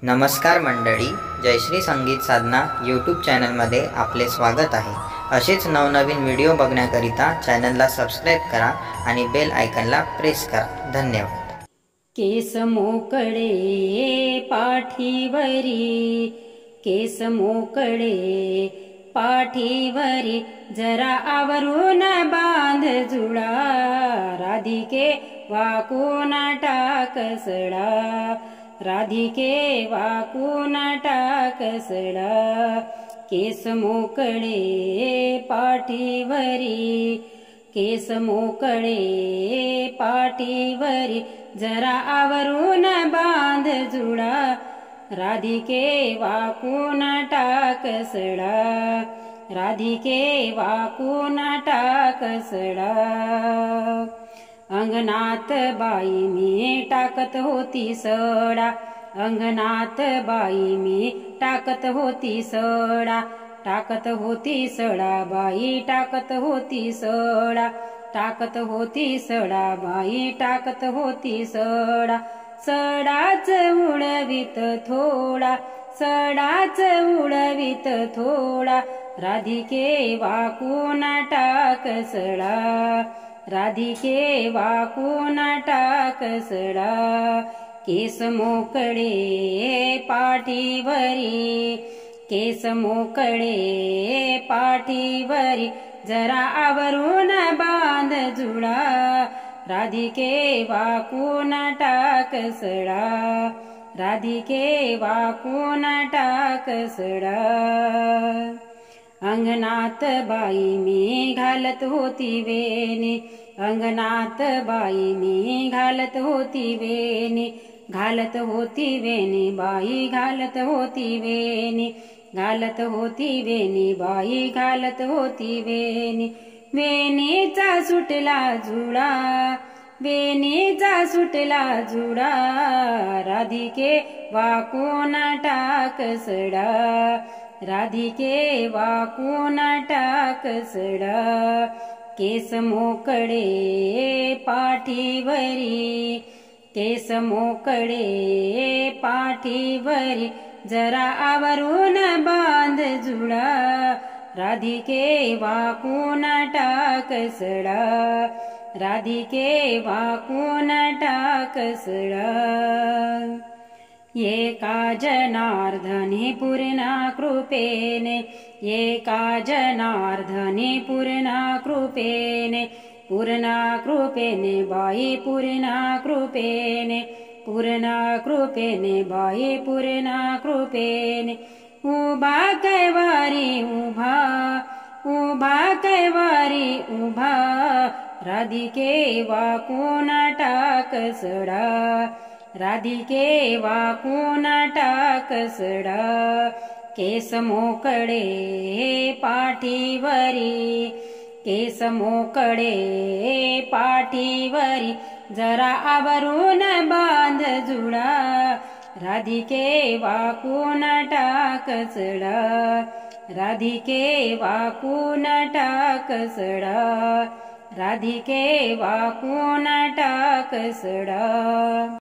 नमस्कार मंडळी, जयश्री संगीत साधना यूट्यूब चॅनलमध्ये आपले स्वागत आहे। असेच नवनवीन व्हिडिओ बघण्याकरिता चॅनलला सबस्क्राइब करा आणि बेल आयकॉनला प्रेस करा। धन्यवाद। केस मोकळे पाठीवरी, केस मोकळे पाठीवरी, जरा आवरून बांध जुळा, राधिके वाकून टाक सडा, राधिके वाकून टाक सडा। केस मोकळे पाठीवरी, केस मोकळे पाठीवरी, जरा आवरून बांध जुळा, राधिके वाकून टाक सडा, राधिके वाकून टाक सडा। अंगणात बाई मी टाकत होती सडा, अंगणात बाई मी टाकत होती सडा, टाकत होती सडा बाई, टाकत होती सडा, टाकत होती सडा बाई, टाकत होती सडा। सडाच उडवीत थोडा, सडाच उडवीत थोडा, राधिके वाकून टाक सडा, राधिके वाकून टाक सडा। केस मोकळे पाठीवरी, केस मोकळे पाठीवरी, जरा आवरून बांध जुळा, राधिके वाकून टाक सडा, राधिके वाकून टाक सडा। अंगणात बाई मी घालत होती वेणी, अंगणात बाई मी घालत होती वेणी, घालत होती वेणी बाई, घालत होती वेणी, घालत होती वेणी बाई, घालत होती वेणी। वेणीचा सुटला जुळा, वेणीचा सुटला जुळा, राधिके वाकून टाक सडा, राधिके वाकून टाक सडा। केस मोकळे पाठीवरी, केस मोकळे पाठीवरी, जरा आवरून बांध जुळा, राधिके वाकून टाक सडा, राधिके वाकून टाक सडा। एका जनार्दनी पूर्ण कृपेने, एका जनार्दनी पूर्ण कृपेने, पूर्ण कृपेने बाई, पूर्ण कृपेने, पूर्ण कृपेने बाई, पूर्ण कृपेने। उभा कैवारी उभा, उभा कैवारी उभा, राधिके वाकून टाक सडा, राधिके वाकून टाक सडा। केस मोकळे पाठीवरी, केस मोकळे पाठीवरी, जरा आवरून बांध जुळा, राधिके वाकून टाक सडा, राधिके वाकून टाक सडा, राधिके वाकून टाक सडा।